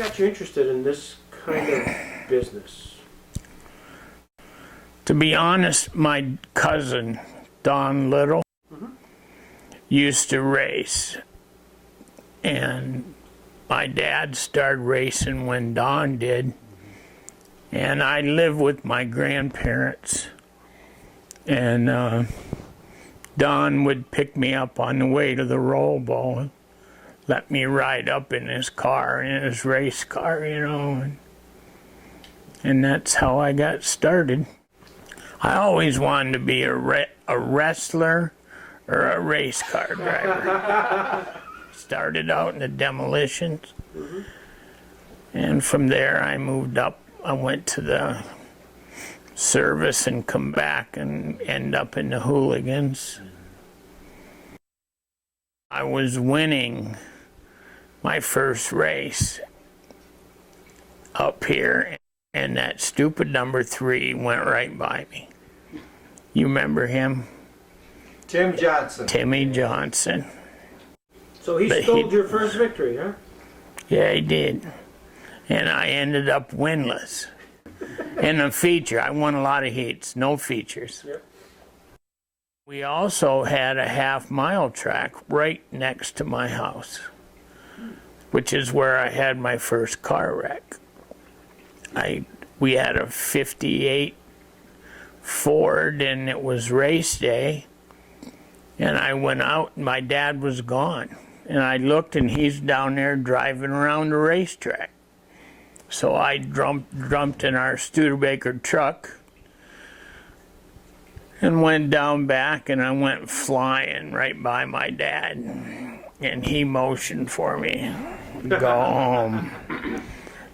got you interested in this kind of business? To be honest, my cousin, Don Little, used to race. And my dad started racing when Don did. And I lived with my grandparents. And Don would pick me up on the way to the Roll Bowl, let me ride up in his car, in his race car, you know. And that's how I got started. I always wanted to be a wrestler or a race car driver. Started out in the demolitions. And from there I moved up. I went to the service and come back and end up in the hooligans. I was winning my first race up here, and that stupid number 3 went right by me. You remember him? Tim Johnson. Timmy Johnson. So he stole your first victory, huh? Yeah, he did. And I ended up winless. In a feature, I won a lot of heats, no features. Yep. We also had a half-mile track right next to my house, which is where I had my first car wreck. We had a 58 Ford, and it was race day, and I went out, and my dad was gone. And I looked, and he's down there driving around the racetrack. So I jumped in our Studebaker truck and went down back, and I went flying right by my dad. And he motioned for me, go home.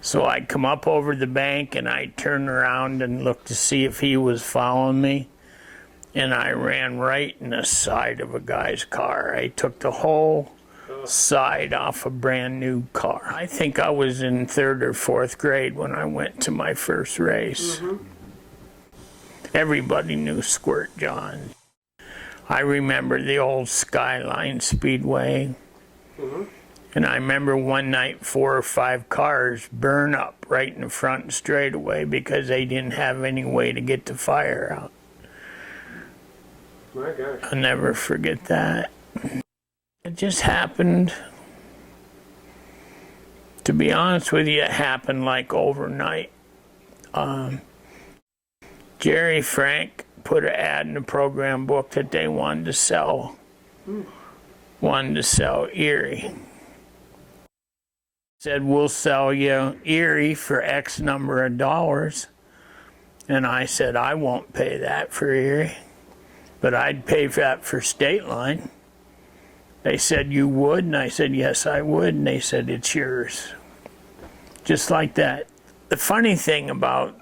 So I come up over the bank, and I turned around and looked to see if he was following me. And I ran right in the side of a guy's car. I took the whole side off a brand new car. I think I was in 3rd or 4th grade when I went to my first race. Everybody knew Squirt John. I remember the old Stateline Speedway. And I remember one night 4 or 5 cars burn up right in the front straightaway because they didn't have any way to get the fire out. My gosh. I'll never forget that. It just happened. To be honest with you, it happened like overnight. Jerry Frank put an ad in the program book that they wanted to sell Erie. Said, we'll sell you Erie for X number of dollars. And I said, I won't pay that for Erie, but I'd pay that for Stateline. They said, you would? And I said, yes, I would. And they said, it's yours. Just like that. The funny thing about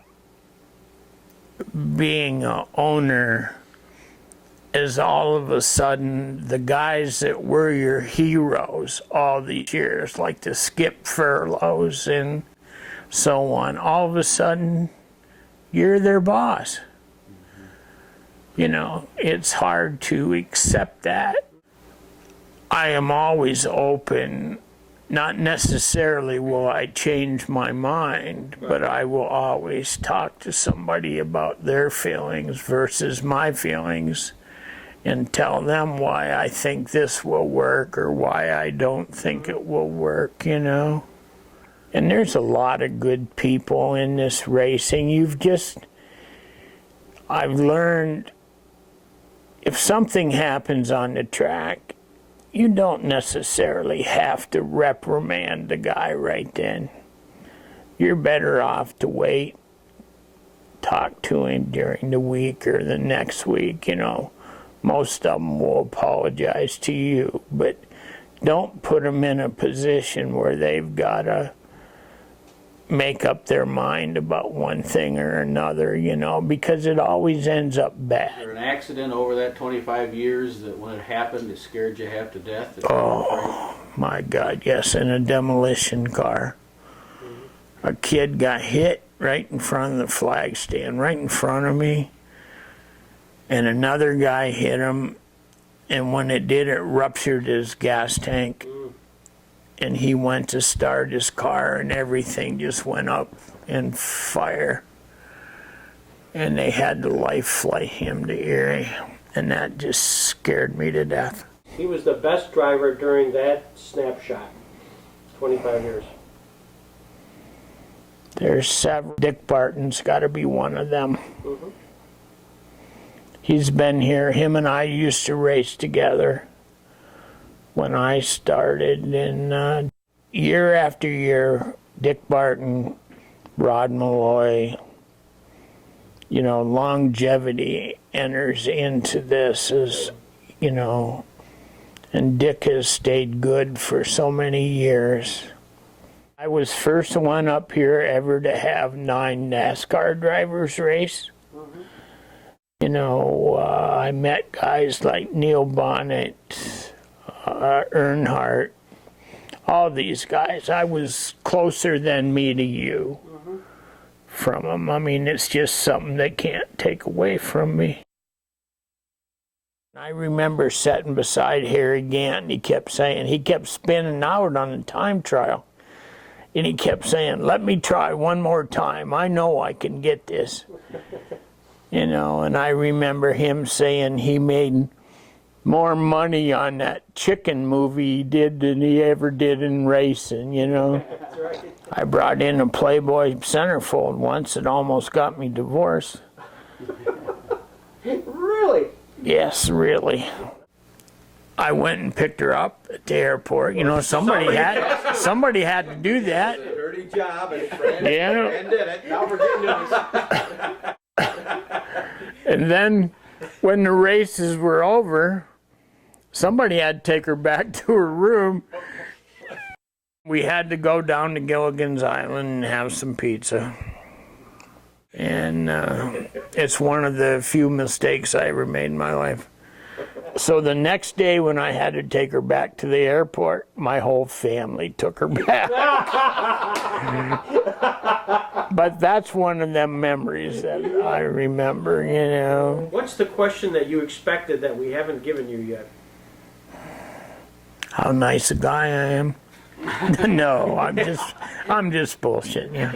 being an owner is all of a sudden the guys that were your heroes all these years, like the Skip Furloughs and so on, all of a sudden you're their boss. You know, it's hard to accept that. I am always open. Not necessarily will I change my mind, but I will always talk to somebody about their feelings versus my feelings and tell them why I think this will work or why I don't think it will work, you know. And there's a lot of good people in this racing. I've learned if something happens on the track, you don't necessarily have to reprimand the guy right then. You're better off to wait, talk to him during the week or the next week, you know. Most of them will apologize to you, but don't put them in a position where they've got to make up their mind about one thing or another, you know, because it always ends up bad. Was there an accident over that 25 years that when it happened, it scared you half to death? Oh, my God, yes, in a demolition car. A kid got hit right in front of the flag stand, right in front of me, and another guy hit him, and when it did, it ruptured his gas tank. and he went to start his car, and everything just went up in fire. And they had to life flight him to Erie, and that just scared me to death. He was the best driver during that snapshot, 25 years. There's several. Dick Barton's got to be one of them. Mm-hmm. He's been here. Him and I used to race together when I started. And year after year, Dick Barton, Rod Malloy, you know, longevity enters into this as, you know, and Dick has stayed good for so many years. I was first one up here ever to have 9 NASCAR drivers race. Mm-hmm. You know, I met guys like Neil Bonnet, Earnhardt, all these guys. I was closer than me to you from them. I mean, it's just something they can't take away from me. I remember sitting beside Harry Gant, and he kept spinning out on the time trial. And he kept saying, let me try one more time. I know I can get this. You know, and I remember him saying he made more money on that chicken movie he did than he ever did in racing, you know. That's right. I brought in a Playboy centerfold once. It almost got me divorced. Really? Yes, really. I went and picked her up at the airport. You know, somebody had to do that. Dirty job, and Fran Yeah. did it. Now we're getting to And then when the races were over, somebody had to take her back to her room. We had to go down to Gilligan's Island and have some pizza. And it's one of the few mistakes I ever made in my life. So the next day when I had to take her back to the airport, my whole family took her back. But that's one of them memories that I remember, you know. What's the question that you expected that we haven't given you yet? How nice a guy I am. No, I'm just bullshitting you.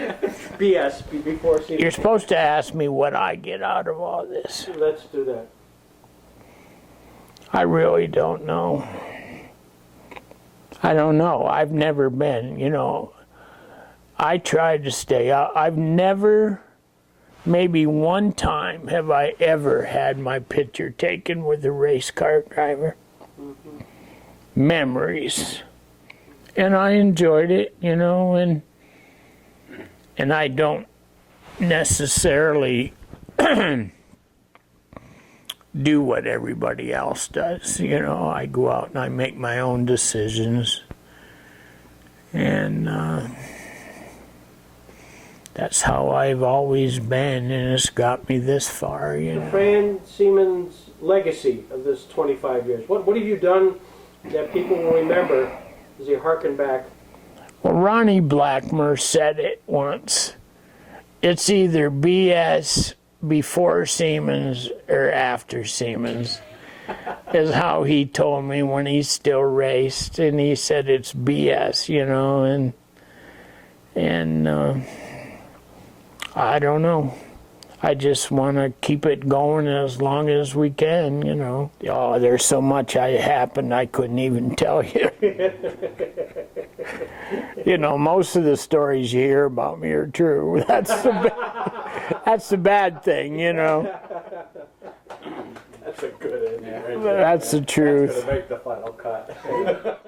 BS, before season. You're supposed to ask me what I get out of all this. Let's do that. I really don't know. I don't know. I've never been, you know. I tried to stay out. I've never, maybe one time have I ever had my picture taken with a race car driver. Mm-hmm. Memories. And I enjoyed it, you know, and I don't necessarily do what everybody else does. You know, I go out and I make my own decisions. And that's how I've always been, and it's got me this far, you know. Fran Seamens' legacy of this 25 years. What have you done that people will remember as you harken back? Well, Ronnie Blackmer said it once. It's either BS before Seamens or after Seamens, is how he told me when he still raced. And he said it's BS, you know, and I don't know. I just want to keep it going as long as we can, you know. Oh, there's so much happened I couldn't even tell you. You know, most of the stories you hear about me are true. That's the bad thing, you know. That's a good ending. Yeah. Right there. That's the truth. That's going to make the final cut.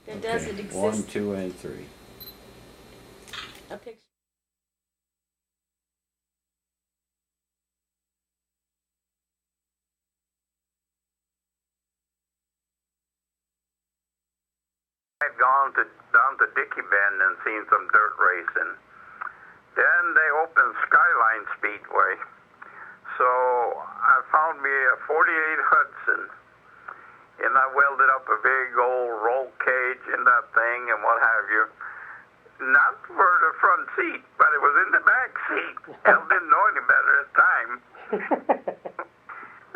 And does it exist? 1, 2, and 3. A picture. I'd gone down to Dickey Bend and seen some dirt racing. Then they opened Stateline Speedway. So I found me a 48 Hudson, and I welded up a big old roll cage in that thing and what have you. Not for the front seat, but it was in the back seat. I didn't know any better at the time.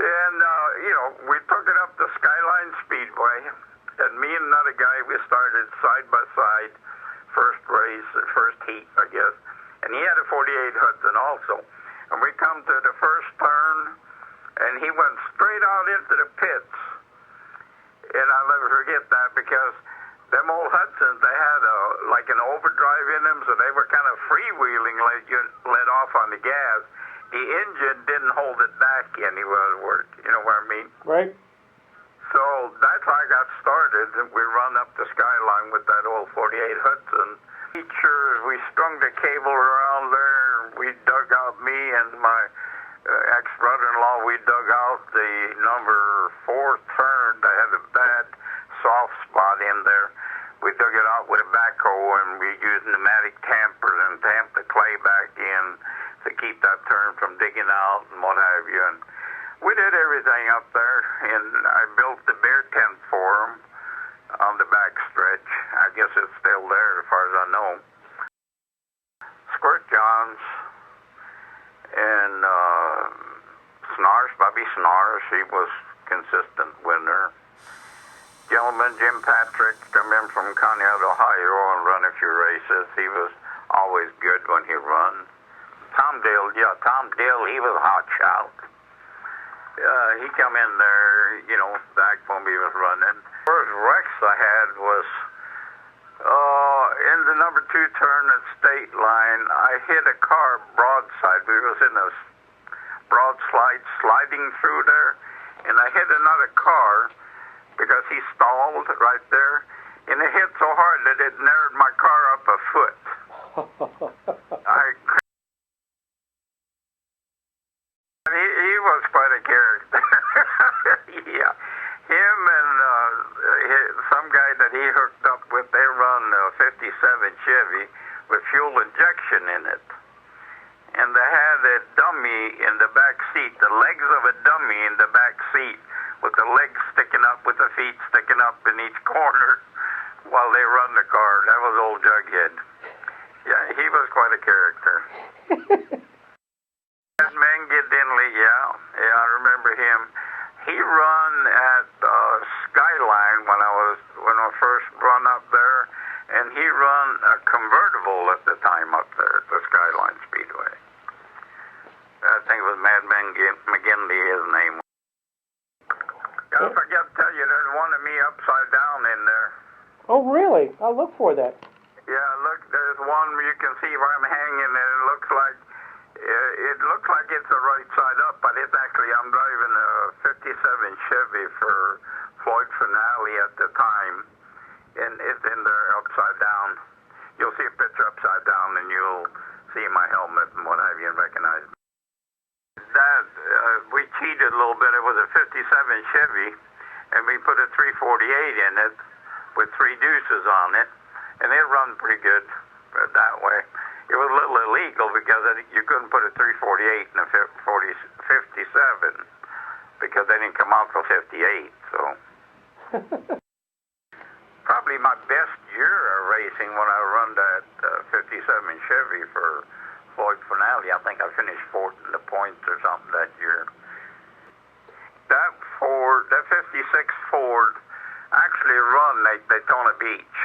And we took it up to Skyline Speedway, and me and another guy, we started side by side, first race, first heat, I guess, and he had a 48 Hudson also. And we come to the first turn, and he went straight out into the pits. And I'll never forget that because them old Hudsons, they had like an overdrive in them, so they were kind of freewheeling, like you let off on the gas. The engine didn't hold it back anywhere, you know what I mean? Right. So that's how I got started. We run up the Skyline with that old 48 Hudson. Features, we strung the cable around there. We dug out, me and my ex-brother-in-law, we dug out the number 4 turn that had a bad soft spot in there. We dug it out with a backhoe, and we used pneumatic tampers and tamped the clay back in to keep that turn from digging out and what have you. And we did everything up there, and I built the beer tent for them on the back stretch. I guess it's still there as far as I know. Squirt Johns and Snars, Bobby Snars, he was consistent winner. Gentleman Jim Patrick come in from Conneaut, Ohio, and run a few races. He was always good when he run. Tom Dale, he was a hot shot. He come in there, back when we was running. First wreck I had was in the number 2 turn at Stateline. I hit a car broadside. We was in a broadside sliding through there, and I hit another car because he stalled right there, and it hit so hard that it narrowed my car up a foot. He was quite a character. Yeah. Him and some guy that he hooked up with, they run a 57 Chevy with fuel injection in it. And they had a dummy in the back seat, the legs of a dummy in the back seat, with the legs sticking up, with the feet sticking up in each corner while they run the car. That was old Jughead. Yeah, he was quite a character. Mengy Dinley, yeah, I remember him. He run at Skyline when I first run up there, and he run a convertible at the time up there at the Skyline Speedway. I think it was Mad McGinley, his name. I forget to tell you, there's one of me upside down in there. Oh, really? I'll look for that. Yeah, look, there's one where you can see where I'm hanging, and it looks like it's the right side up, but it's actually, I'm driving a 57 Chevy for Floyd Finale at the time, and it's in there upside down. You'll see a picture upside down, and you'll see my helmet and what have you, and recognize me. That, we cheated a little bit. It was a 57 Chevy, and we put a 348 in it with 3 deuces on it, and it run pretty good that way. It was a little illegal because you couldn't put a 348 in a 57 because they didn't come out till 58. So probably my best year of racing when I run that 57 Chevy for Floyd Finale. I think I finished 4th in the points or something that year. That 56 Ford actually run Daytona Beach.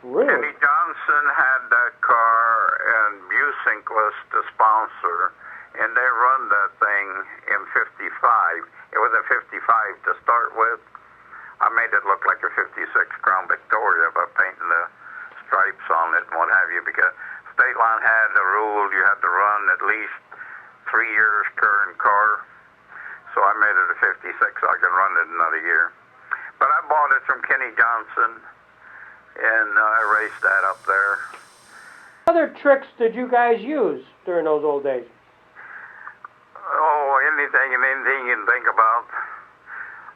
Really? Kenny Johnson had that car, and Busink was the sponsor, and they run that thing in 55. It was a 55 to start with. I made it look like a 56 Crown Victoria by painting the stripes on it and what have you, because Stateline had the rule you had to run at least 3 years current car. So I made it a 56 so I could run it another year. But I bought it from Kenny Johnson, and I raced that up there. What other tricks did you guys use during those old days? Oh, anything you can think about.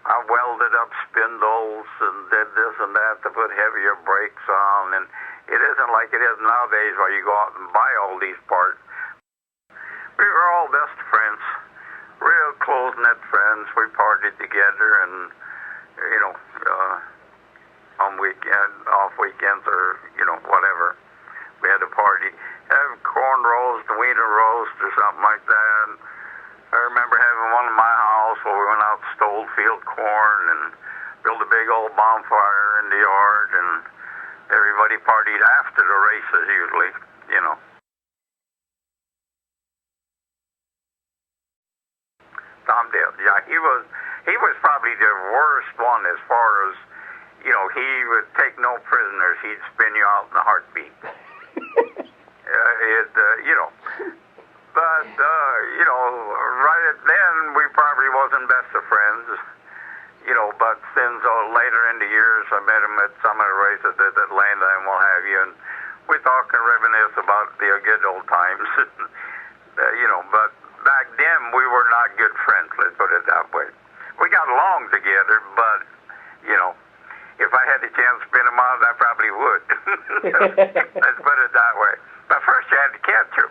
I welded up spindles and did this and that to put heavier brakes on, and it isn't like it is nowadays where you go out and buy all these parts. We were all best friends, real close-knit friends. We partied together, and on off weekends or whatever, we had a party. Have corn roast, wiener roast, or something like that. I remember having one in my house where we stole field corn and built a big old bonfire in the yard, and everybody partied after the races usually, you know. Tom did, yeah. He was probably the worst one as far as, you know, he would take no prisoners. He'd spin you out in a heartbeat. You know. But, you know, right then we probably wasn't best of friends, you know, but since later in the years I met him at some of the races at Atlanta and what have you, and we talk and reminisce about the good old times, you know, but back then we were not good friends, let's put it that way. We got along together, but, you know, if I had the chance to spin him out, I probably would. Let's put it that way. But first you had to catch him.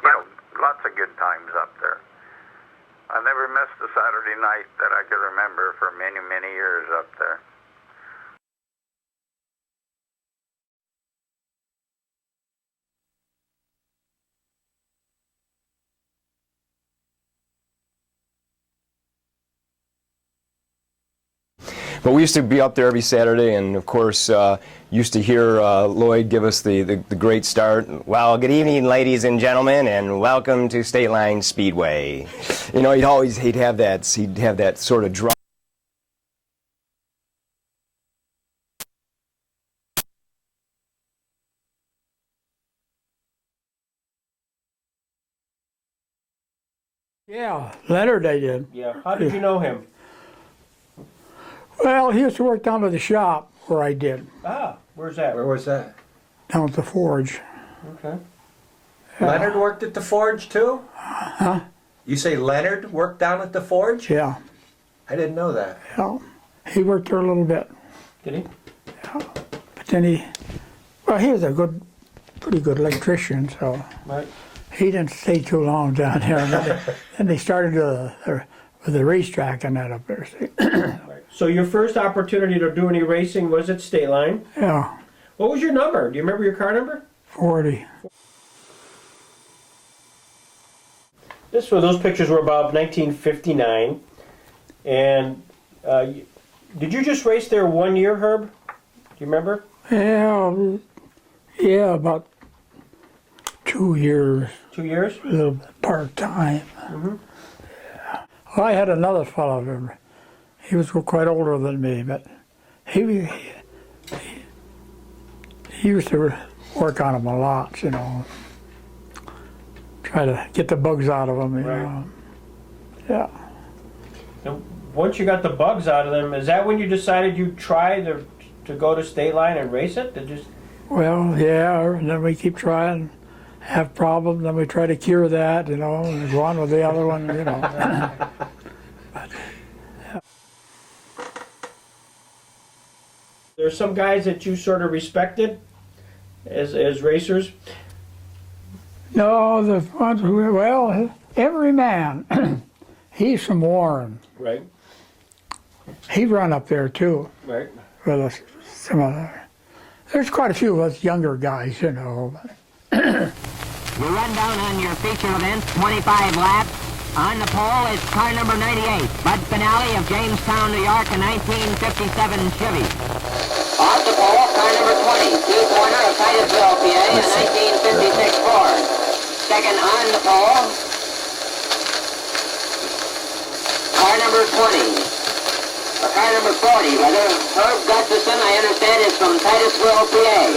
You know, lots of good times up there. I never missed a Saturday night that I could remember for many, many years up there. But we used to be up there every Saturday, and of course used to hear Lloyd give us the great start. Well, good evening, ladies and gentlemen, and welcome to Stateline Speedway. You know, he'd have that sort of draw. Yeah, Leonard I did. Yeah. How did you know him? Well, he used to work down at the shop where I did, Ah, where's that? Where was that? down at the forge. Okay. Leonard worked at the forge too? Huh? You say Leonard worked down at the forge? Yeah, I didn't know that. yeah. He worked there a little bit, Did he? but then he was a pretty good electrician, so Right. he didn't stay too long down there. And then they started with the racetrack and that up there. See? So your first opportunity to do any racing was at Stateline. Yeah, What was your number? Do you remember your car number? 40. Those pictures were about 1959. And did you just race there 1 year, Herb? Do you remember? Yeah, about 2 years, 2 years? a little bit part-time. Yeah. Well, I had another fellow, he was quite older than me, but he used to work on them a lot, you know. Try to get the bugs out of them, you Right. know. Yeah. And once you got the bugs out of them, is that when you decided you'd try to go to Stateline and race it? Well, yeah, and then we keep trying, have problems, then we try to cure that, you know, and go on with the other one, you know. There are some guys that you sort of respected as racers. No, the ones who, well, every man, he's from Warren. Right. He run up there too Right. with us. There's quite a few of us younger guys, you know. We run down on your feature event, 25 laps. On the pole is car number 98, Bud Finale of Jamestown, New York, a 1957 Chevy. Off the pole, car number 20, Keith Warner of Titusville, PA, a 1956 Ford. Second on the pole, car number 20. Or car number 40, rather. Herb Gustafson, I understand, is from Titusville, PA.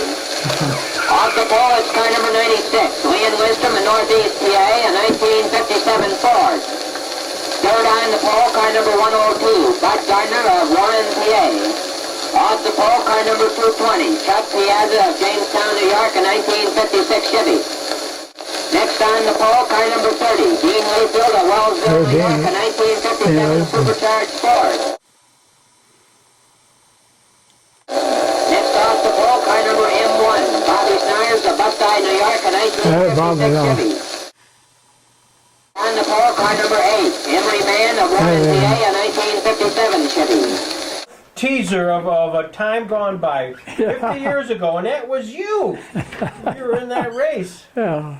Off the pole is car number 96, Nystrom in Northeast PA, a 1957 Ford. Third on the pole, car number 102, Bud Gardner of Warren, PA. Off the pole, car number 220, Chuck Piazza of Jamestown, New York, a 1956 Chevy. Next on the pole, car number 30, Dean Layfield of Wellsville, New York, a 1957 Supercharged Ford. Next off the pole, car number M1, Bobby Snires of Busti, New York, a 1956 Chevy. On the pole, car number 8, Emery Mann of Warren, PA, a 1957 Chevy. Teaser of a time gone by 50 years ago, and that was you. You were in that race. Yeah.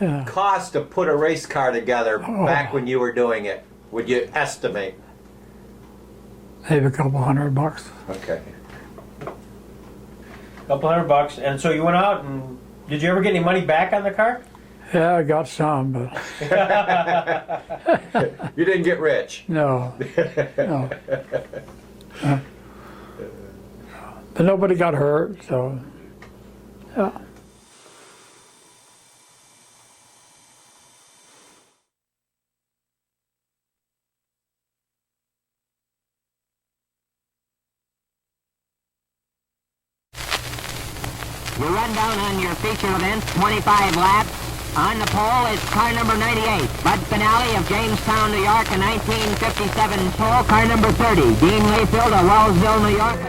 Yeah. cost to put a race car together back when you were doing it? Would you estimate? Maybe a couple $100. Okay. Couple $100, and so you went out and did you ever get any money back on the car? Yeah, I got some, but You didn't get rich. no. No. But nobody got hurt, so yeah. We run down on your feature event, 25 laps. On the pole is car number 98, Bud Finale of Jamestown, New York, a 1957 pole. Car number 30, Dean Layfield of Wellsville, New York.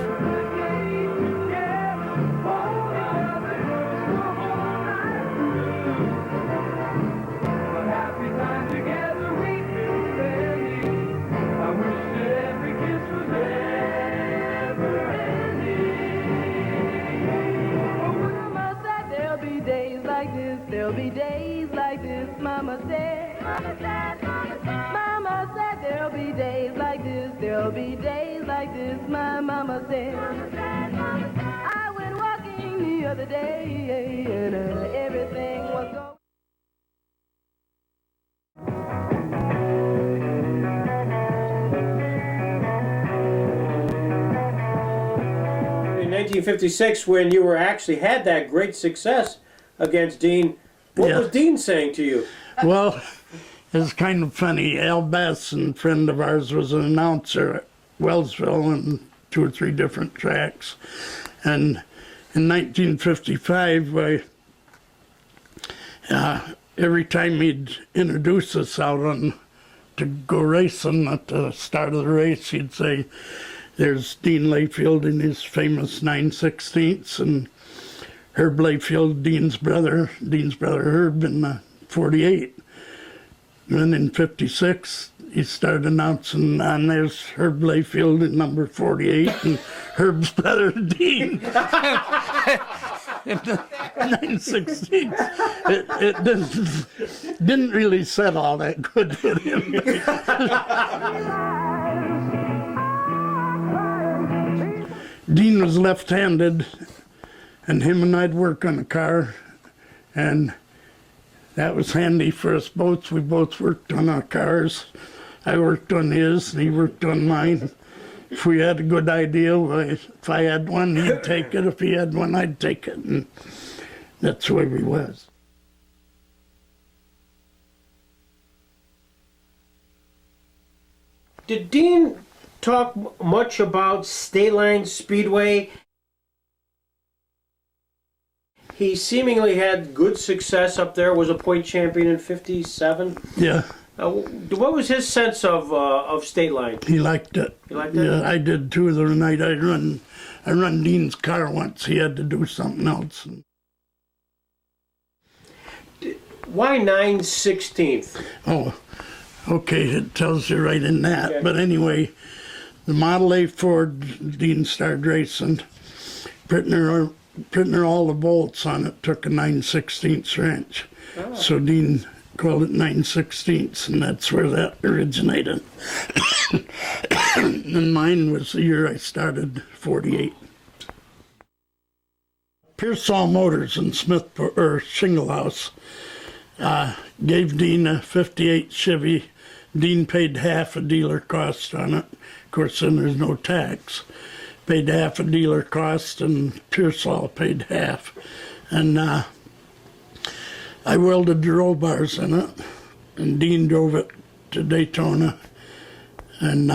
There'll be days like this, Mama said. Mama said there'll be days like this. There'll be days like this, my mama said. I went walking the other day and everything was going. In 1956, when you were actually had that great success against Dean, what Yeah. was Dean saying to you? Well, it's kind of funny. Al Basson, a friend of ours, was an announcer at Wellsville and 2 or 3 different tracks. And in 1955, every time he'd introduce us out on to go racing at the start of the race, he'd say, "There's Dean Layfield in his famous 9/16, and Herb Layfield, Dean's brother Herb, in 48. Then in 56, he started announcing, and there's Herb Layfield in number 48, and Herb's brother Dean." In the 9/16. It didn't really set all that good with him. Dean was left-handed, and him and I'd work on the car, and that was handy for us both. We both worked on our cars. I worked on his, and he worked on mine. If we had a good idea, if I had one, he'd take it. If he had one, I'd take it, and that's the way we was. Did Dean talk much about Stateline Speedway? He seemingly had good success up there, was a point champion in 57. Yeah, What was his sense of Stateline? he liked it. You liked it? Yeah, I did too. The night I run Dean's car once. He had to do something else. Why 9/16? Oh, okay, it tells you right in that. Okay. But anyway, the Model A Ford, Dean started racing. Printing all the bolts on it took a 9/16 wrench. Oh. So Dean called it 9/16, and that's where that originated. And mine was the year I started, 48. Pearsall Motors in Shingle House gave Dean a 58 Chevy. Dean paid half a dealer cost on it. Of course, then there's no tax. Paid half a dealer cost, and Pearsall paid half. And I welded the roll bars in it, and Dean drove it to Daytona, and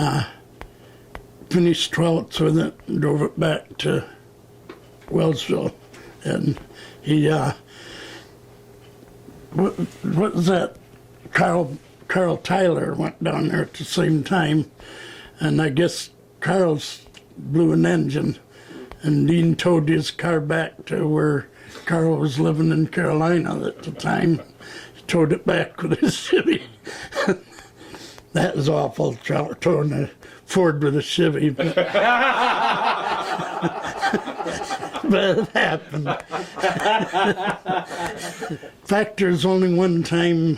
finished 12th with it, and drove it back to Wellsville. And he, what was that? Carl Tyler went down there at the same time, and I guess Carl's blew an engine, and Dean towed his car back to where Carl was living in Carolina at the time. He towed it back with his Chevy. That was awful, towing a Ford with a Chevy. But but it happened. In fact, there's only one time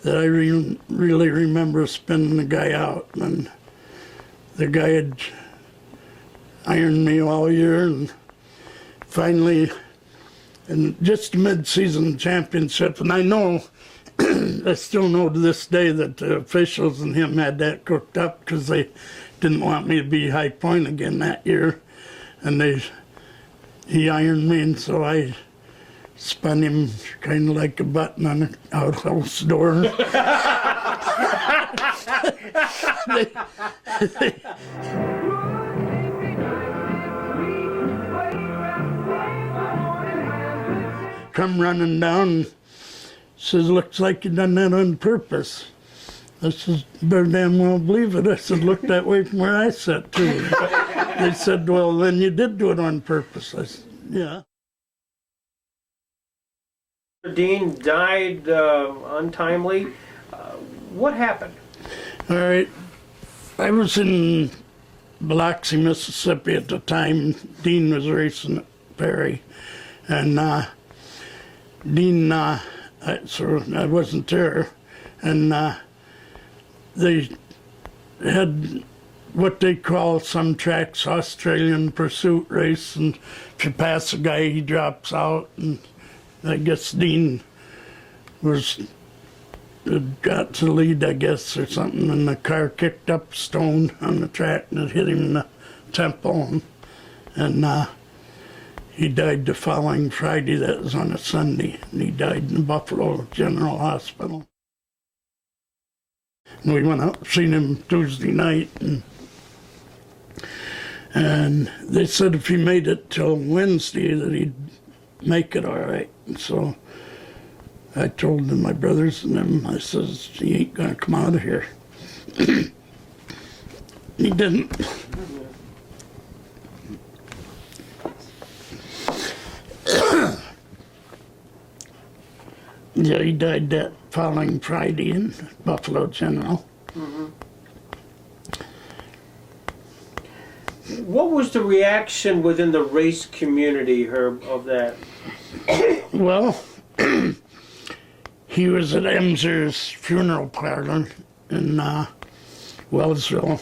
that I really remember spinning the guy out, and the guy had ironed me all year, and finally, in just a mid-season championship, and I know, I still know to this day that the officials and him had that cooked up because they didn't want me to be high point again that year, and he ironed me, and so I spun him kind of like a button on an outhouse door. Come running down, says, "Looks like you done that on purpose." I says, "Better damn well believe it." I said, "Look that way from where I sat too." They said, "Well, then you did do it on purpose." I said, "Yeah." Dean died untimely. What happened? All right. I was in Biloxi, Mississippi at the time. Dean was racing at Perry. And Dean, so I wasn't there. And they had what they call some tracks Australian pursuit race. And if you pass a guy, he drops out. And I guess Dean got to lead, I guess, or something, and the car kicked up a stone on the track and it hit him in the temple, and he died the following Friday. That was on a Sunday, and he died in the Buffalo General Hospital. And we went out and seen him Tuesday night, and they said if he made it till Wednesday that he'd make it all right. And so I told them, my brothers and them, I says, "He ain't gonna come out of here." He didn't. Yeah, he died that following Friday in Buffalo General. Mm-hmm. What was the reaction within the race community, Herb, of that? Well, he was at Emser's funeral parlor in Wellsville,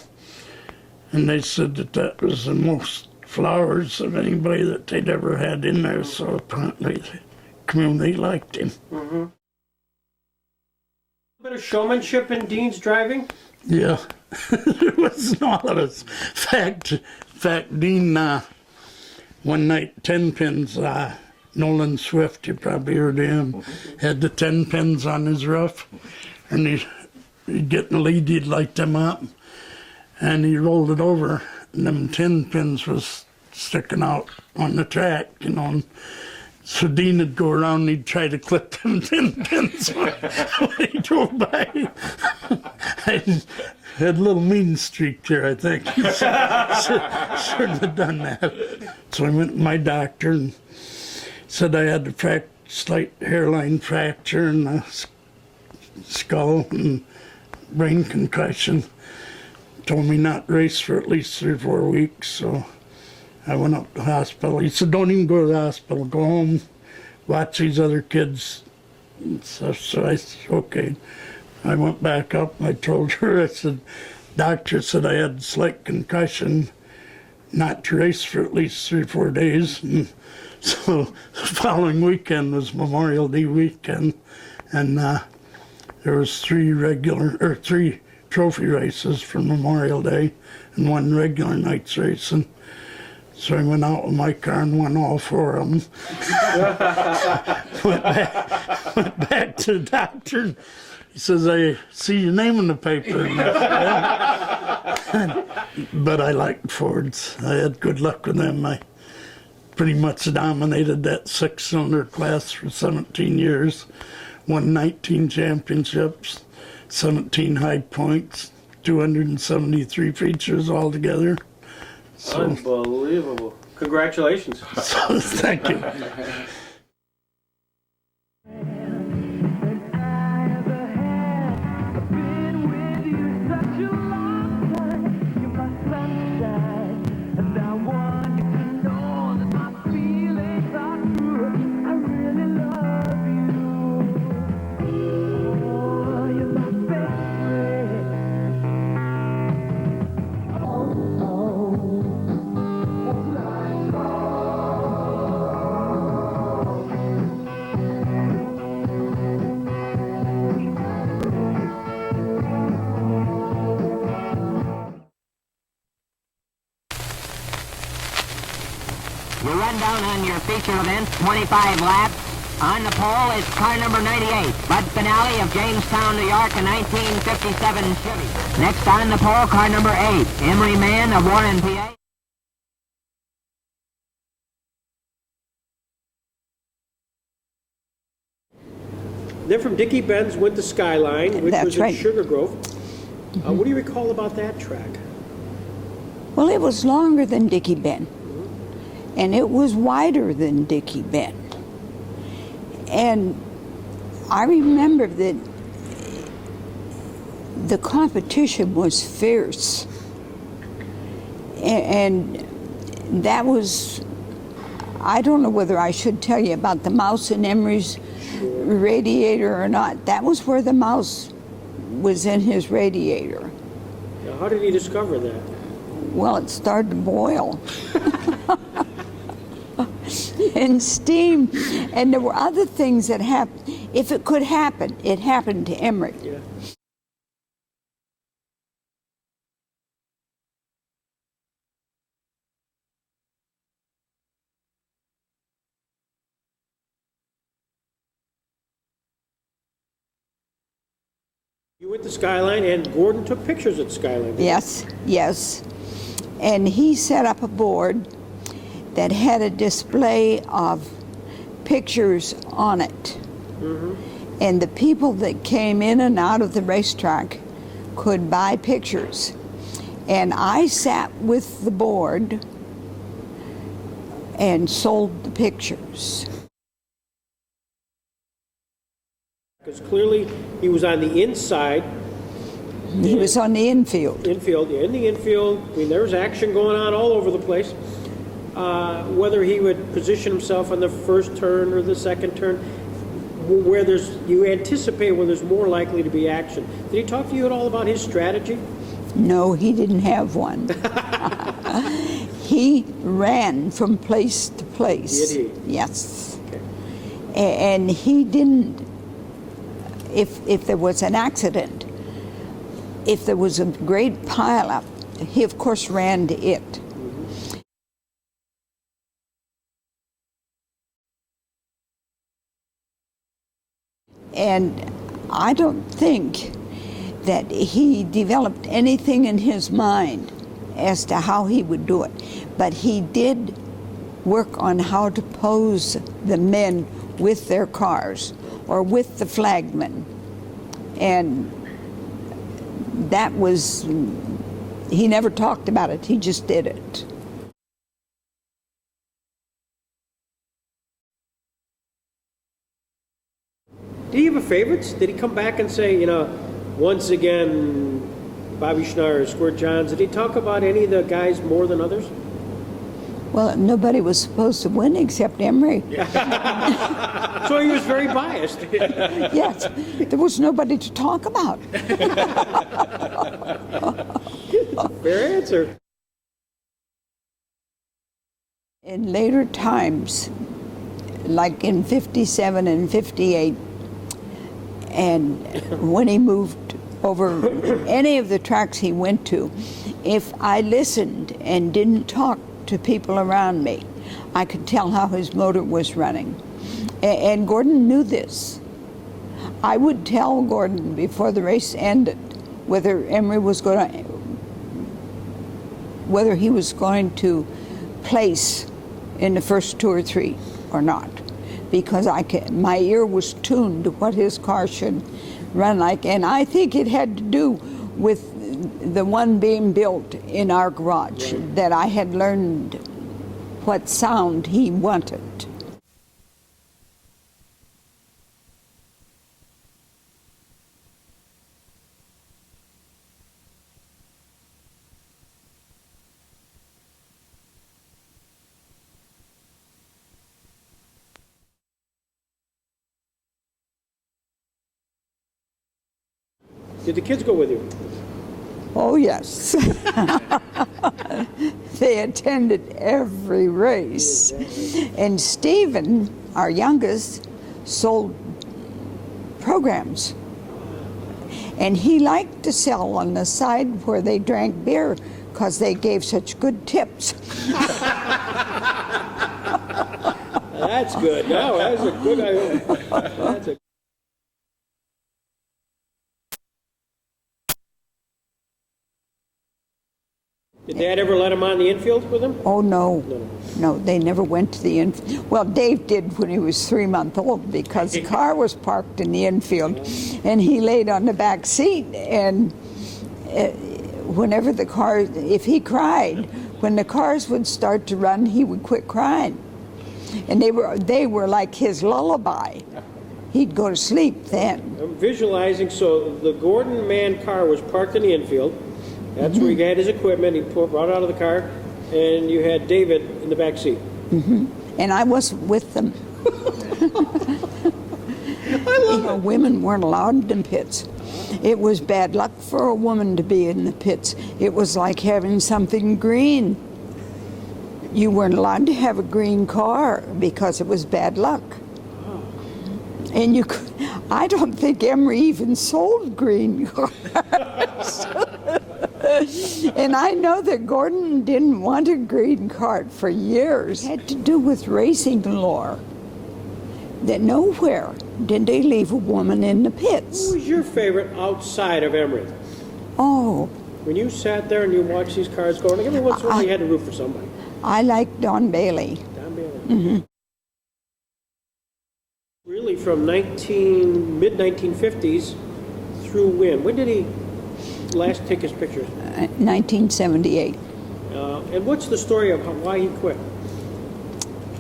and they said that that was the most flowers of anybody that they'd ever had in there, so apparently the community liked him. Mm-hmm. A bit of showmanship in Dean's driving? Yeah, there wasn't all of us. In fact, Dean, one night, 10 pins, Nolan Swift, you probably heard of him, had the 10 pins on his roof, and he'd get in the lead, he'd light them up, and he rolled it over, and them 10 pins was sticking out on the track, you know, and so Dean would go around and he'd try to clip them 10 pins when he drove by. I had a little mean streak there, I think. Shouldn't have done that. So I went to my doctor and said I had a slight hairline fracture in the skull and brain concussion. Told me not to race for at least 3 or 4 weeks, so I went up to the hospital. He said, "Don't even go to the hospital. Go home, watch these other kids." So I said, "Okay." I went back up and I told her, I said, "Doctor said I had a slight concussion, not to race for at least 3 or 4 days." And so the following weekend was Memorial Day weekend, and there was 3 trophy races for Memorial Day and 1 regular night's racing. So I went out with my car and won all 4 of them. went back to the doctor, and he says, "I see your name in the paper." But I liked Fords. I had good luck with them. I pretty much dominated that 6-cylinder class for 17 years. Won 19 championships, 17 high points, 273 features altogether. So, unbelievable. Congratulations. So, thank you. You run down on your feature event, 25 laps. On the pole is car number 98, Bud Finale of Jamestown, New York, a 1957 Chevy. Next on the pole, car number 8, Emery Mann of Warren, PA. Then from Dickey Ben's went to Skyline, which That's was right. in Sugar Grove. What do you recall about that track? Well, it was longer than Dickey Ben, and it was wider than Dickey Ben. And I remember that the competition was fierce. And that was, I don't know whether I should tell you about the mouse in Emery's radiator or not. That was where the mouse was in his radiator. Now, how did he discover that? Well, it started to boil. And steam. And there were other things that happened. If it could happen, it happened to Emery. Yeah. You went to Skyline, and Gordon took pictures at Skyline. didn't he? Yes, yes. And he set up a board that had a display of pictures on it. And the people that came in and out of the racetrack could buy pictures. And I sat with the board and sold the pictures. Because clearly he was on the inside. He was on the infield. Infield, yeah, in the infield. I mean, there was action going on all over the place. Whether he would position himself on the first turn or the second turn, where you anticipate where there's more likely to be action. Did he talk to you at all about his strategy? No, he didn't have one. He ran from place to place. Did he? Yes. Okay. And he didn't, if there was an accident, if there was a great pileup, he of course ran to it. And I don't think that he developed anything in his mind as to how he would do it. But he did work on how to pose the men with their cars or with the flagmen. And that was, he never talked about it, he just did it. Did he have a favorites? Did he come back and say, once again, Bobby Schneider, Squirt Johns? Did he talk about any of the guys more than others? Well, nobody was supposed to win except Emery. So he was very biased. Yes, there was nobody to talk about. Fair answer. In later times, like in 57 and 58, and when he moved over any of the tracks he went to, if I listened and didn't talk to people around me, I could tell how his motor was running. And Gordon knew this. I would tell Gordon before the race ended whether Emery was going to, whether he was going to place in the first 2 or 3 or not, because my ear was tuned to what his car should run like, and I think it had to do with the one being built in our garage, that I had learned what sound he wanted. Did the kids go with you? Oh, yes. They attended every race. And Stephen, our youngest, sold programs. And he liked to sell on the side where they drank beer because they gave such good tips. That's good. No, that's a good idea. That's a Did Dad ever let him on the infield with him? Oh, no. No, they never went to the infield. Well, Dave did when he was 3 months old because the car was parked in the infield and he laid on the back seat. And whenever the car, if he cried, when the cars would start to run, he would quit crying. And they were like his lullaby. He'd go to sleep then. I'm visualizing, so the Gordon man car was parked in the infield. That's where he had his equipment. He brought it out of the car, and you had David in the back seat. And I wasn't with them. Women weren't allowed in the pits. It was bad luck for a woman to be in the pits. It was like having something green. You weren't allowed to have a green car because it was bad luck. And I don't think Emery even sold green cars. And I know that Gordon didn't want a green card for years. It had to do with racing lore. That nowhere did they leave a woman in the pits. Who was your favorite outside of Emery? Oh. When you sat there and you watched these cars going, every once in a while you had to root for somebody. I liked Don Bailey. Don Bailey. Really from mid-1950s through when? When did he last take his pictures? 1978. And what's the story of why he quit?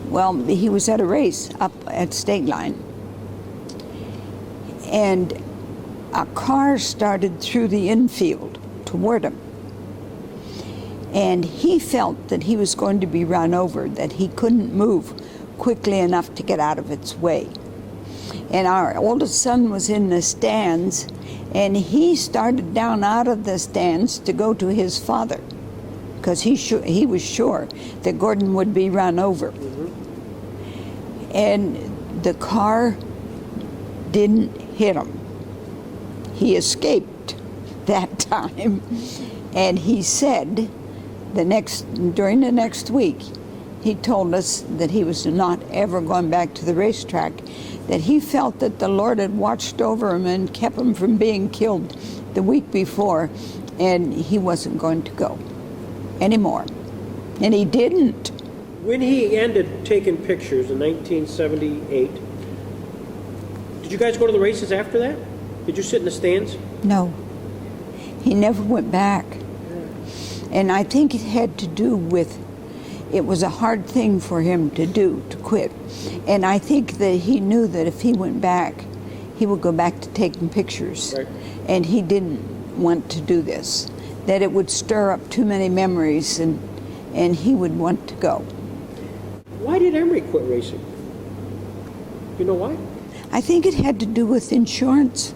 Well, he was at a race up at Stateline, and a car started through the infield toward him. And he felt that he was going to be run over, that he couldn't move quickly enough to get out of its way. And our oldest son was in the stands, and he started down out of the stands to go to his father, because he was sure that Gordon would be run over. And the car didn't hit him. He escaped that time. And he said during the next week, he told us that he was not ever going back to the racetrack, that he felt that the Lord had watched over him and kept him from being killed the week before, and he wasn't going to go anymore. And he didn't. When he ended taking pictures in 1978, did you guys go to the races after that? Did you sit in the stands? No. He never went back. And I think it had to do with, it was a hard thing for him to do, to quit. And I think that he knew that if he went back, he would go back to taking pictures. Right. And he didn't want to do this, that it would stir up too many memories, and he would want to go. Why did Emery quit racing? You know why? I think it had to do with insurance,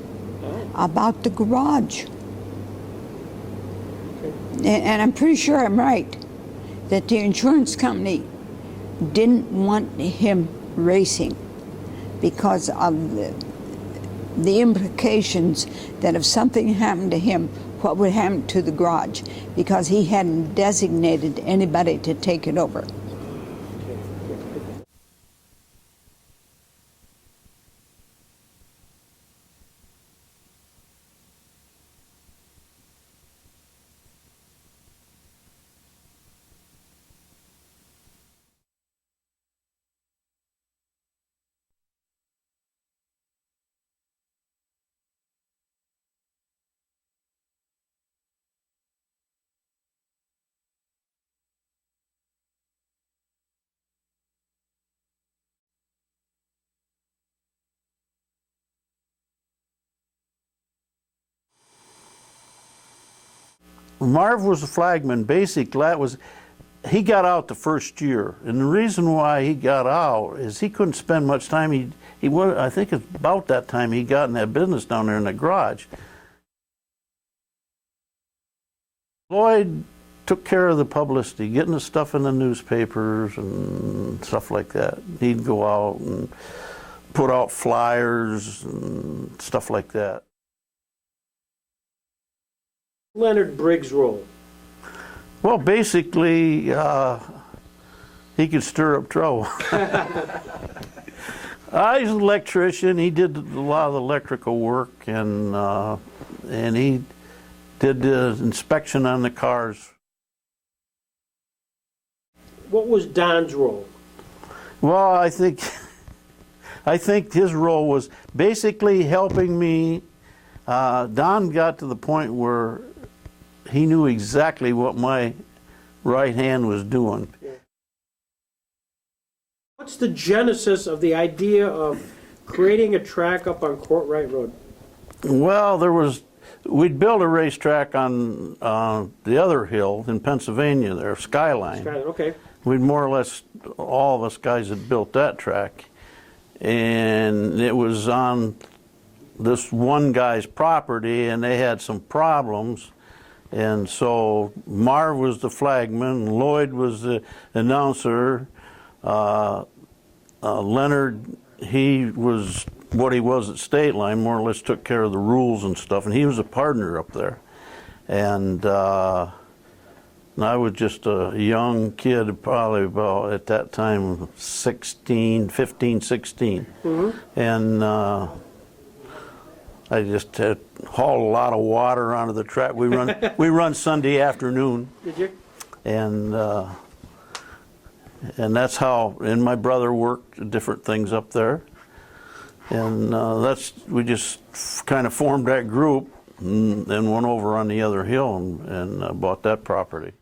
about the garage. And I'm pretty sure I'm right, that the insurance company didn't want him racing because of the implications that if something happened to him, what would happen to the garage, because he hadn't designated anybody to take it over. Marv was a flagman. He got out the first year, and the reason why he got out is he couldn't spend much time. I think it's about that time he got in that business down there in the garage. Lloyd took care of the publicity, getting the stuff in the newspapers and stuff like that. He'd go out and put out flyers and stuff like that. Leonard Briggs' role? Well, basically, he could stir up trouble. He's an electrician. He did a lot of electrical work, and he did the inspection on the cars. What was Don's role? Well, I think his role was basically helping me. Don got to the point where he knew exactly what my right hand was doing. What's the genesis of the idea of creating a track up on Courtright Road? Well, we'd built a racetrack on the other hill in Pennsylvania there, Skyline. Okay. We'd more or less, all of us guys had built that track. And it was on this one guy's property, and they had some problems. And so Marv was the flagman, Lloyd was the announcer, Leonard, he was what he was at Stateline, more or less took care of the rules and stuff, and he was a partner up there. And I was just a young kid, probably about, at that time, 15, 16. And I just had hauled a lot of water onto the track. We run Sunday afternoon. Did you? And that's how, and my brother worked different things up there. And we just kind of formed that group and then went over on the other hill and bought that property.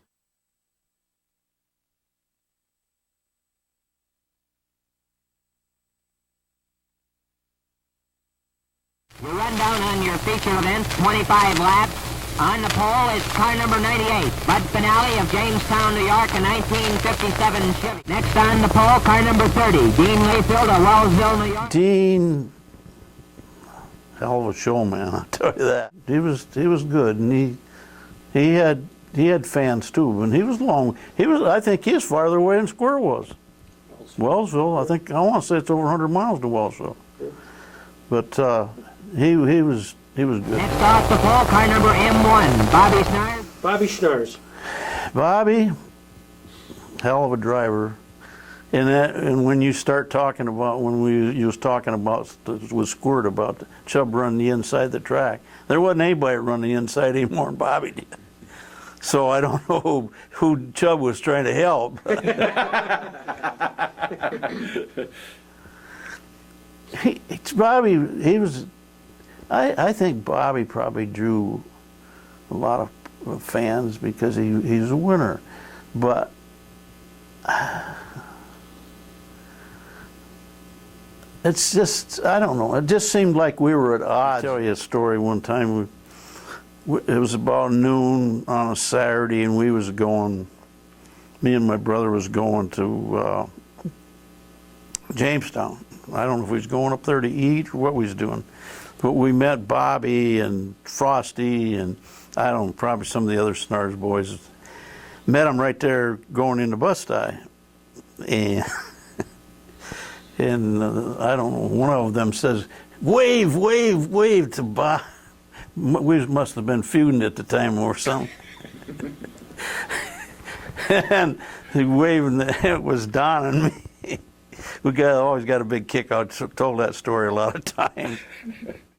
You run down on your feature event, 25 laps. On the pole is car number 98, Bud Finale of Jamestown, New York, a 1957 Chevy. Next on the pole, car number 30, Dean Layfield of Wellsville, New York. Dean, hell of a showman, I'll tell you that. He was good, and he had fans too, and he was long. I think he was farther away than Square was. Wellsville, I want to say it's over 100 miles to Wellsville. But he was good. Next off the pole, car number M1, Bobby Schnars. Bobby Schnars. Bobby, hell of a driver. And when you start talking about, you was talking about, with Squirt about Chubb running the inside of the track, there wasn't anybody running the inside anymore than Bobby did. So I don't know who Chubb was trying to help. I think Bobby probably drew a lot of fans because he's a winner. But it's just, I don't know, it just seemed like we were at odds. I'll tell you a story one time. It was about noon on a Saturday, and me and my brother was going to Jamestown. I don't know if we was going up there to eat or what we was doing. But we met Bobby and Frosty and I don't know, probably some of the other Snars boys. Met them right there going into Busti. And, I don't know, one of them says, wave, wave, wave to Bob. We must have been feuding at the time or something. And he waved, and it was Don and me. We always got a big kick out, told that story a lot of times.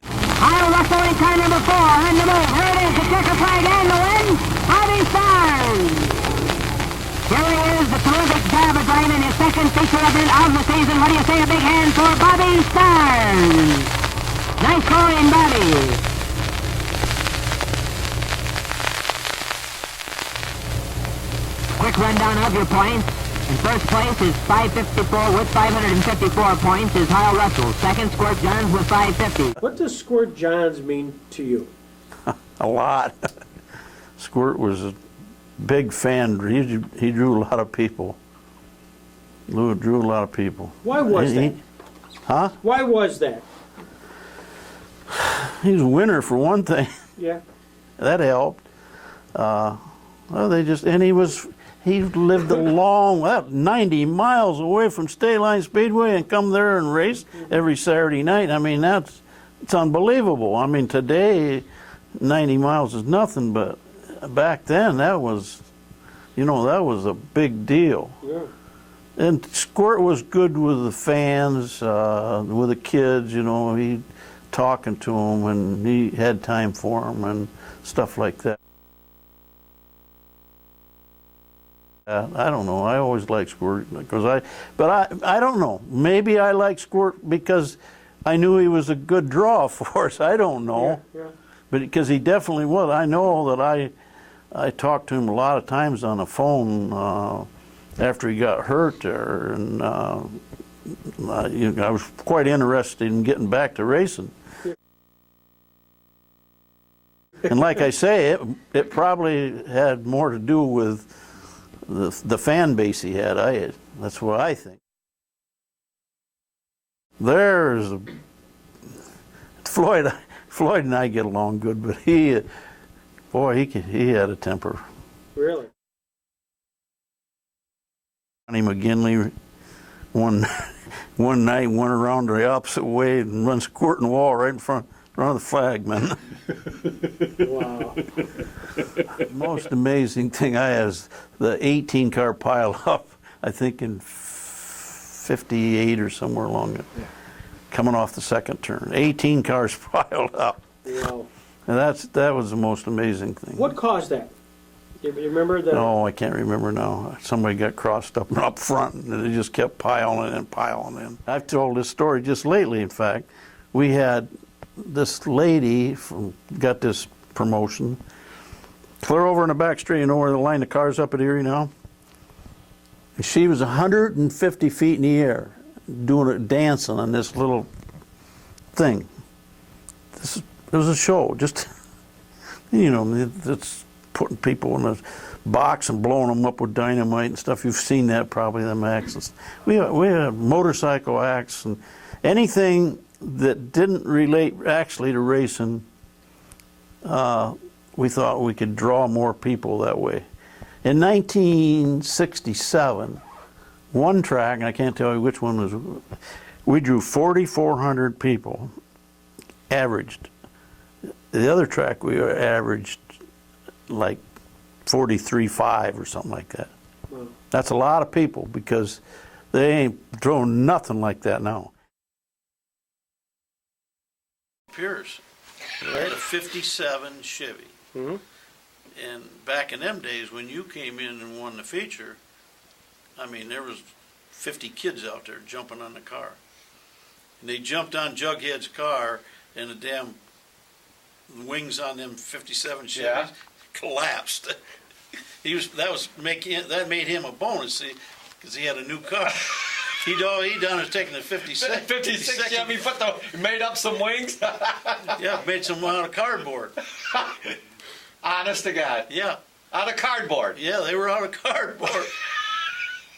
I'll rush only car number 4 on the move. Here it is, the checker flag and the win. Bobby Stars. Here he is, the terrific job of driving his second feature event of the season. What do you say, a big hand for Bobby Stars? Nice going, Bobby. Quick rundown of your points. In first place is 554 with 554 points is Hal Russell. Second, Squirt Johns with 550. What does Squirt Johns mean to you? A lot. Squirt was a big fan. He drew a lot of people. Lou drew a lot of people. Why was that? Huh? Why was that? He was a winner for one thing. Yeah. That helped. Well, he lived a long, 90 miles away from Stateline Speedway and come there and race every Saturday night. I mean, it's unbelievable. I mean, today, 90 miles is nothing, but back then that was a big deal. Yeah. And Squirt was good with the fans, with the kids, you know, he talking to them, and he had time for them and stuff like that. I don't know. I always liked Squirt because I don't know. Maybe I liked Squirt because I knew he was a good draw for us. I don't know. Yeah. But because he definitely was. I know that I talked to him a lot of times on the phone after he got hurt there, and you know, I was quite interested in getting back to racing. And like I say, it probably had more to do with the fan base he had. That's what I think. There's Floyd and I get along good, but he had a temper. Really? Johnny McGinley one night went around the opposite way and run squirting the wall right in front of the flag, man. Wow. The most amazing thing I had is the 18-car pile up, I think in 58 or somewhere along it, coming off the second turn. 18 cars piled up. Wow. And that was the most amazing thing. What caused that? Do you remember that? No, I can't remember now. Somebody got crossed up front, and it just kept piling and piling in. I've told this story just lately, in fact. We had this lady got this promotion clear over in the back street. You know where the line of cars up at Erie now? And she was 150 feet in the air dancing on this little thing. It was a show, just, you know, it's putting people in a box and blowing them up with dynamite and stuff. You've seen that probably, them acts. We had motorcycle acts and anything that didn't relate actually to racing. We thought we could draw more people that way. In 1967, one track, and I can't tell you which one was, we drew 4,400 people, averaged. The other track we averaged like 43.5 or something like that. Wow. That's a lot of people because they ain't throwing nothing like that now. Pierce, right? A 57 Chevy. Mm-hmm. And back in them days when you came in and won the feature, I mean, there was 50 kids out there jumping on the car. And they jumped on Jughead's car and the damn wings on them 57 Chevys collapsed. That made him a bonus, see, because he had a new car. All he done is taking the 56. 56 Chevy, made up some wings? Yeah, made some out of cardboard. Honest to God. Yeah. Out of cardboard. Yeah, they were out of cardboard.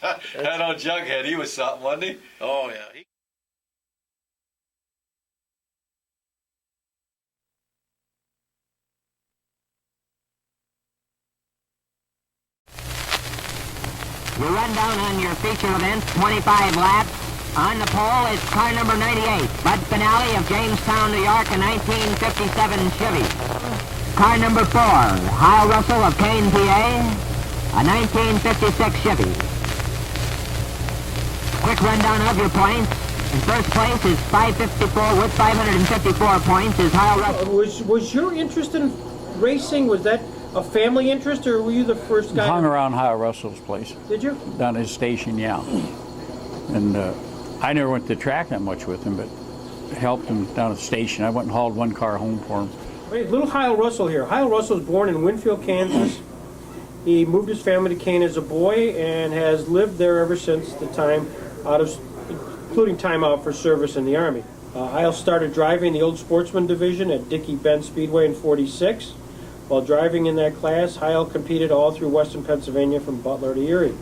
That old Jughead, he was something, wasn't he? Oh, yeah. We run down on your feature event, 25 laps. On the pole is car number 98, Bud Finale of Jamestown, New York, a 1957 Chevy. Car number 4, Hyle Russell of Kane, PA, a 1956 Chevy. Quick rundown of your points. In first place is 554 with 554 points is Hyle Russell. Was your interest in racing, was that a family interest, or were you the first guy? Hung around Hyle Russell's place. Did you? Down at his station, yeah. And I never went to the track that much with him, but helped him down at the station. I went and hauled one car home for him. Wait, little Hyle Russell here. Hyle Russell was born in Winfield, Kansas. He moved his family to Kane as a boy and has lived there ever since the time including time out for service in the Army. Hyle started driving the old sportsman division at Dickey-Bend Speedway in '46. While driving in that class, Hyle competed all through western Pennsylvania from Butler to Erie.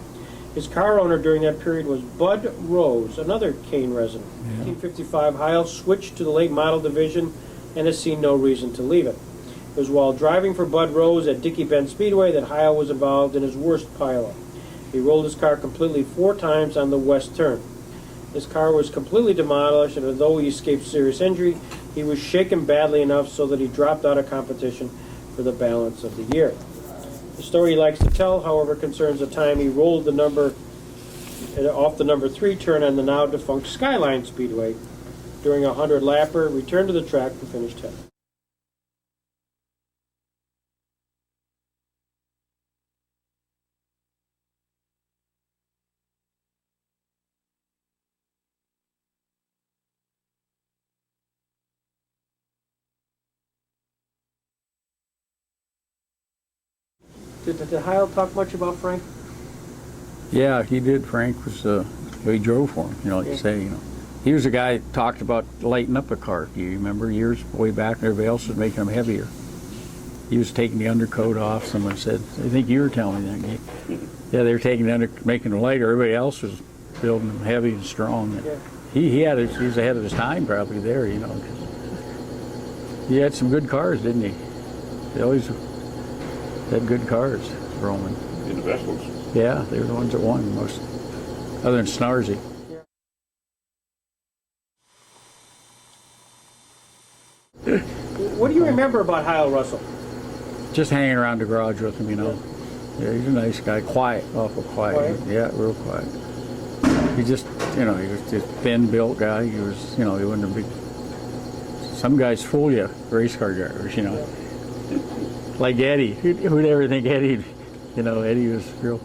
His car owner during that period was Bud Rose, another Kane resident. In 1955, Hyle switched to the late model division and has seen no reason to leave it. It was while driving for Bud Rose at Dickey-Bend Speedway that Hyle was involved in his worst pileup. He rolled his car completely 4 times on the west turn. His car was completely demolished, and although he escaped serious injury, he was shaken badly enough so that he dropped out of competition for the balance of the year. The story he likes to tell, however, concerns the time he rolled the number off the number 3 turn on the now defunct Stateline Speedway. During a 100-lapper, returned to the track and finished 10th. Did Heil talk much about Frank? Yeah, he did. Frank was, he drove for him, like you say, He was the guy that talked about lighting up a car. Do you remember years way back, everybody else was making them heavier. He was taking the undercoat off. Someone said, I think you were telling me that. Yeah, they were taking making them lighter. Everybody else was building them heavy and strong. Yeah. He was ahead of his time probably there, 'cause he had some good cars, didn't he? They always had good cars, Roman. In the best ones. Yeah, they were the ones that won most, other than Snarzy. What do you remember about Heil Russell? Just hanging around the garage with him, Yeah, he's a nice guy. Quiet, awful quiet. Yeah, real quiet. He just, he was just thin-built guy. He was, he wasn't a big. Some guys fool you, race car drivers, Like Eddie. Who'd ever think Eddie? Eddie was real.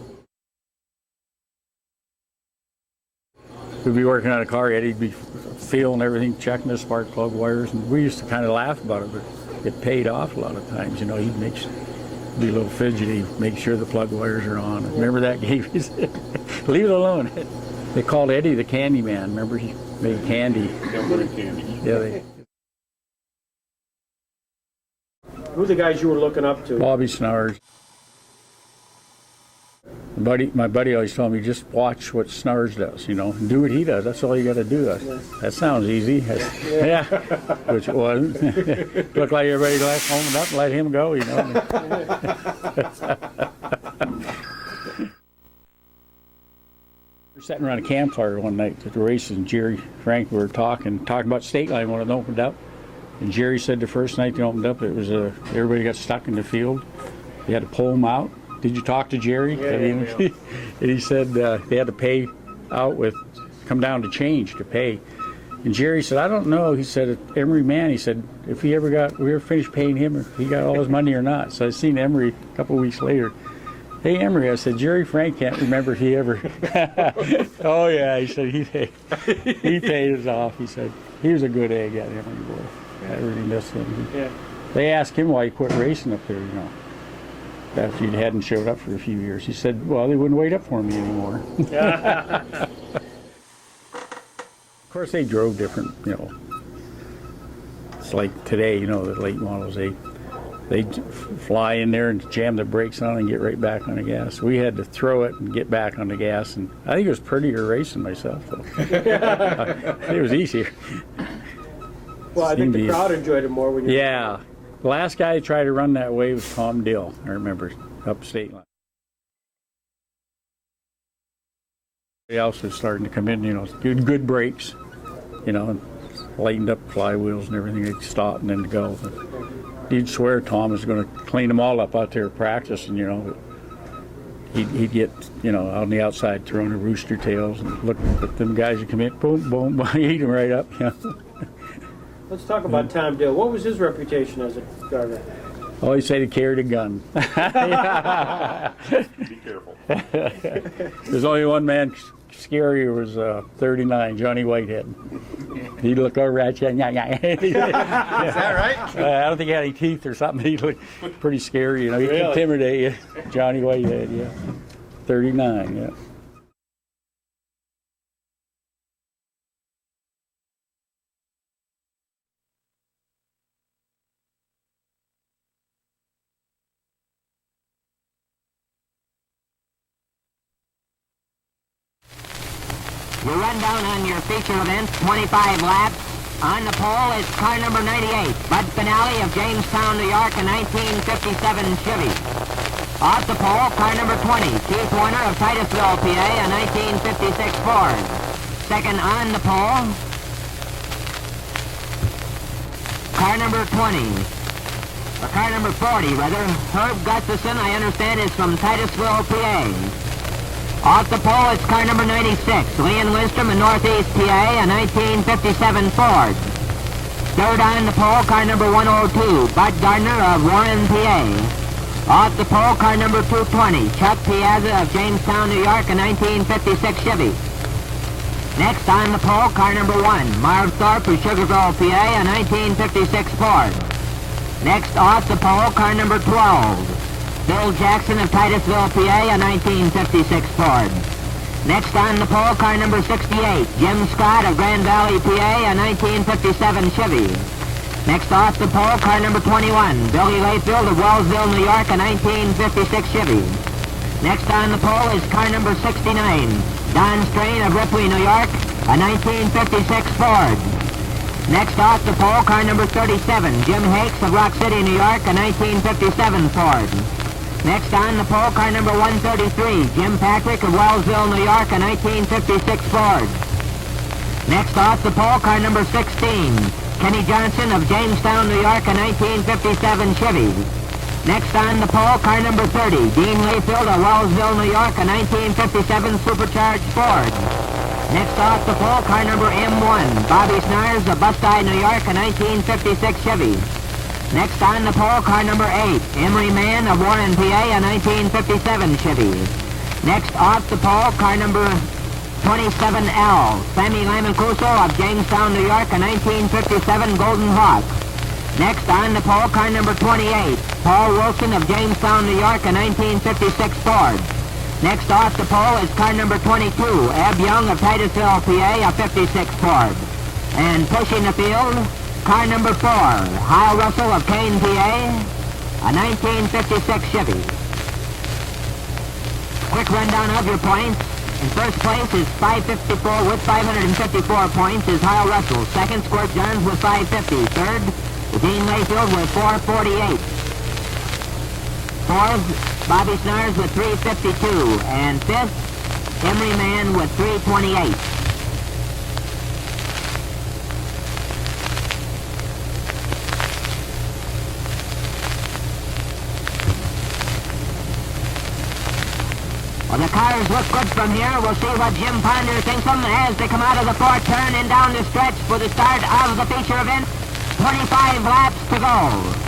We'd be working on a car, Eddie'd be feeling everything, checking the spark plug wires, and we used to kind of laugh about it, but it paid off a lot of times. He'd be a little fidgety, make sure the plug wires are on. Remember that game? He said, leave it alone. They called Eddie the Candy Man. Remember, he made candy. Yeah, Who are the guys you were looking up to? Bobby Snars. My buddy always told me, just watch what Snars does, and do what he does. That's all you got to do. That sounds easy. Yeah. Which it wasn't. Looked like everybody left home up and let him go, We were sitting around a campfire one night at the races, and Jerry Frank were talking about Stateline when it opened up. And Jerry said the first night they opened up, it was everybody got stuck in the field. They had to pull them out. Did you talk to Jerry? Yeah. And he said they had to pay out come down to change to pay. And Jerry said, I don't know. He said, Emery man, he said, if we ever finished paying him, if he got all his money or not. So I seen Emery a couple of weeks later. Hey, Emery, I said, Jerry Frank can't remember if he ever. Oh, yeah, he said, he paid us off. He said, he was a good egg, that Emery boy. I really missed him. Yeah. They asked him why he quit racing up there, after he hadn't showed up for a few years. He said, well, they wouldn't wait up for me anymore. Of course, they drove different, It's like today, the late models, they fly in there and jam the brakes on and get right back on the gas. We had to throw it and get back on the gas, and I think it was prettier racing myself, though. It was easier. Well, I think the crowd enjoyed it more when you. Yeah. The last guy to try to run that way was Tom Dill, I remember, up Stateline. Everybody else was starting to come in, good brakes, and lightened up flywheels and everything. They'd stop and then go. But he'd swear Tom was going to clean them all up out there practicing, He'd get, out on the outside throwing the rooster tails and look at them guys that come in, boom, boom, eat them right up, Let's talk about Tom Dill. What was his reputation as a driver? Oh, he said he carried a gun. Be careful. There's only one man scarier, was 39, Johnny Whitehead. He'd look over at you. Is that right? I don't think he had any teeth or something. He looked pretty scary. He could intimidate you. Johnny Whitehead, yeah. 39, yeah. We run down on your feature event, 25 laps. On the pole is car number 98, Bud Finale of Jamestown, New York, a 1957 Chevy. Off the pole, car number 20, Keith Warner of Titusville, PA, a 1956 Ford. Second on the pole, car number 20, or car number 40, rather, Herb Gustafson, I understand, is from Titusville, PA. Off the pole, it's car number 96, Lee and Nystrom in Northeast PA, a 1957 Ford. Third on the pole, car number 102, Bud Gardner of Warren, PA. Off the pole, car number 220, Chuck Piazza of Jamestown, New York, a 1956 Chevy. Next on the pole, car number 1, Marv Thorpe of Sugarville, PA, a 1956 Ford. Next off the pole, car number 12, Bill Jackson of Titusville, PA, a 1956 Ford. Next on the pole, car number 68, Jim Scott of Grand Valley, PA, a 1957 Chevy. Next off the pole, car number 21, Billy Layfield of Wellsville, New York, a 1956 Chevy. Next on the pole is car number 69, Don Strain of Ripley, New York, a 1956 Ford. Next off the pole, car number 37, Jim Hakes of Rock City, New York, a 1957 Ford. Next on the pole, car number 133, Jim Patrick of Wellsville, New York, a 1956 Ford. Next off the pole, car number 16, Kenny Johnson of Jamestown, New York, a 1957 Chevy. Next on the pole, car number 30, Dean Layfield of Wellsville, New York, a 1957 Supercharged Ford. Next off the pole, car number M1, Bobby Snars of Busti, New York, a 1956 Chevy. Next on the pole, car number 8, Emery Mann of Warren, PA, a 1957 Chevy. Next off the pole, car number 27L, Sammy Lamancuso of Jamestown, New York, a 1957 Golden Hawk. Next on the pole, car number 28, Paul Wilson of Jamestown, New York, a 1956 Ford. Next off the pole is car number 22, Ab Young of Titusville, PA, a 56 Ford. And pushing the field, car number 4, Hal Russell of Kane, PA, a 1956 Chevy. Quick rundown of your points. In first place is 554 with 554 points is Hal Russell. Second, Squirt Johns with 550. Third, Dean Layfield with 448. Fourth, Bobby Snars with 352. And fifth, Emery Mann with 328. Well, the cars look good from here. We'll see what Jim Ponder thinks of them as they come out of the fourth turn and down the stretch for the start of the feature event. 25 laps to go.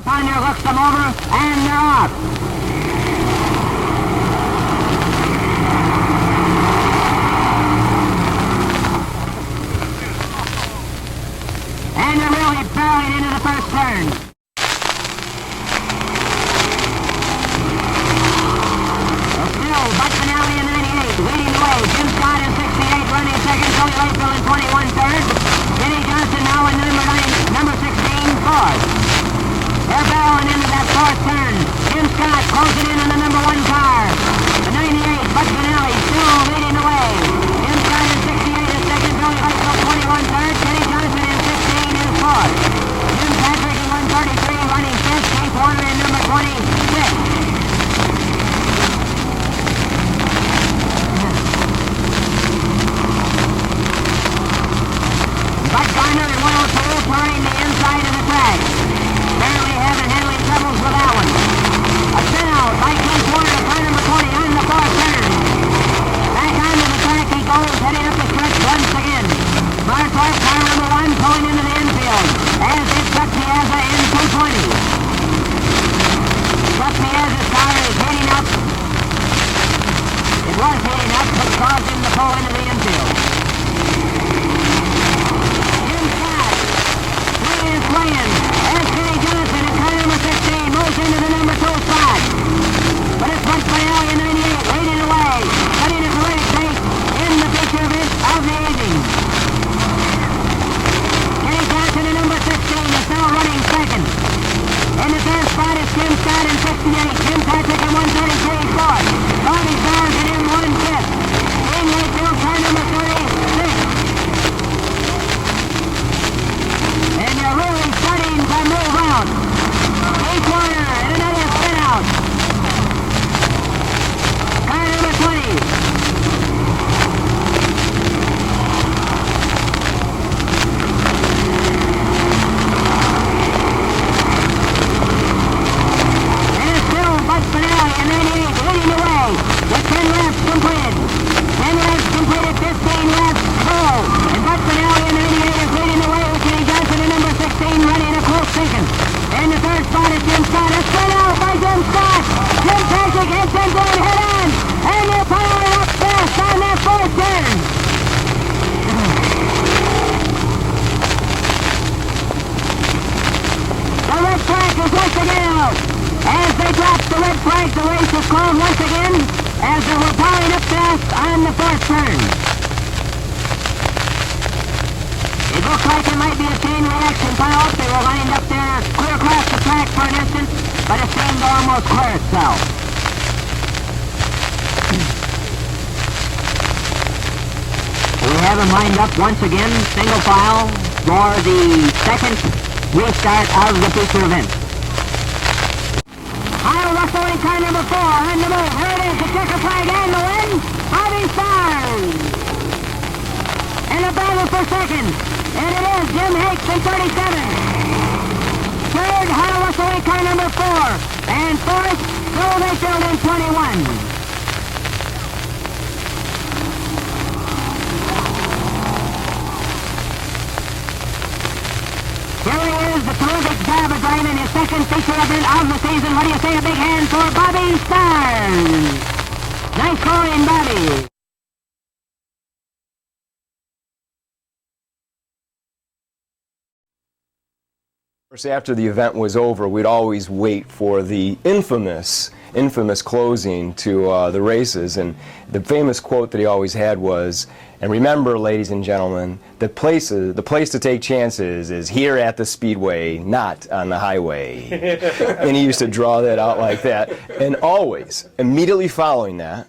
Ponder looks them over, and they're off. And they're really barreling into the first turn. Well, still, Bud Finale in 98, leading the way. Jim Scott in 68, running second. Billy Layfield in 21, third. Kenny Johnson now in number 16, fourth. They're barreling into that fourth turn. Jim Scott closing in on the number 1 car. The 98, Bud Finale, still leading the way. Jim Scott in 68 is second. Billy Layfield 21 third. Kenny Johnson in 16 is fourth. Jim Patrick in 133 running fifth. Keith Warner in number 26. Bud Gardner in 102 touring the inside of the track. Barely having handling troubles with that one. A spin out by Keith Warner, car number 20 on the fourth turn. Back onto the track he goes, heading up the stretch once again. Mark Clark, car number 1, pulling into the infield, as is Chuck Piazza in 220. Chuck Piazza's car is heading up. It was heading up, but caused him to pull into the infield. Jim Scott, is playing. As Kenny Johnson in car number 16 moves into the number 2 spot. But it's Bud Finale in 98 leading away, setting a terrific pace in the feature event of the evening. Kenny Johnson in number 16 is now running second. In the third spot is Jim Scott in 68. Jim Patrick as they were powering up fast on the fourth turn. It looked like it might be a chain reaction pile. They were lined up there clear across the track for an instant, but it seemed to almost clear itself. We have them lined up once again, single file, for the second restart of the feature event. Kyle Russell in car number 4 on the move. Here it is, the checker flag and the win. Bobby Stars. And a battle for second. And it is Jim Hakes in 37. Third, Kyle Russell in car number 4. And fourth, Joe Layfield in 21. Here he is, the terrific job of driving his second feature event of the season. What do you say, a big hand for Bobby Stars? Nice scoring, Bobby. Of course, after the event was over, we'd always wait for the infamous closing to the races, and the famous quote that he always had was, "And remember, ladies and gentlemen, the place to take chances is here at the Speedway, not on the highway." And he used to draw that out like that, and always, immediately following that,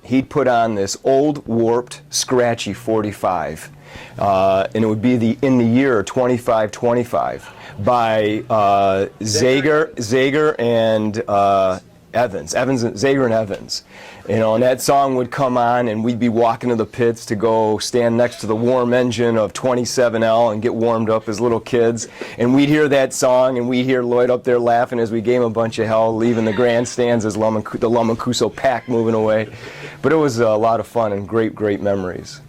he'd put on this old, warped, scratchy 45, and it would be in the year 2525 by Zager and Zager and Evans. You know, and that song would come on, and we'd be walking to the pits to go stand next to the warm engine of 27L and get warmed up as little kids. And we'd hear that song, and we'd hear Lloyd up there laughing as we gave him a bunch of hell, leaving the grandstands as the Lamacuso pack moving away. But it was a lot of fun and great, great memories.